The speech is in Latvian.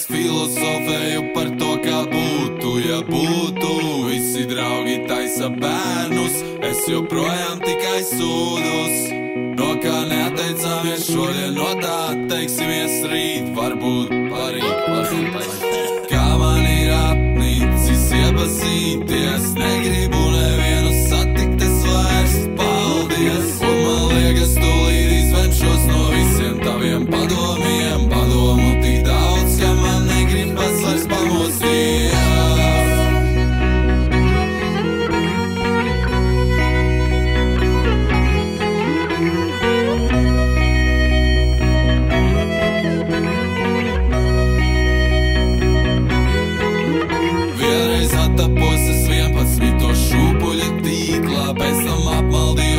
es filozofēju par to, kā būtu, ja būtu. Visi draugi taisa bērnus, es joprojām tikai sūdos. No kā neatteicāmies šodien, no tā teiksimies rīt. Varbūt parīt, varbūt. Kā man ir apnicis iepazīties, negribu nevienu satikt es vairs, paldies. Un man liekas, tūlīt izvenšos no visiem taviem padomiem. Padomu tik daudz, ka man negribas vairs pamosties. Vienreiz attapos es 11 šūpuļa tīklā, pēc tam apmaldīju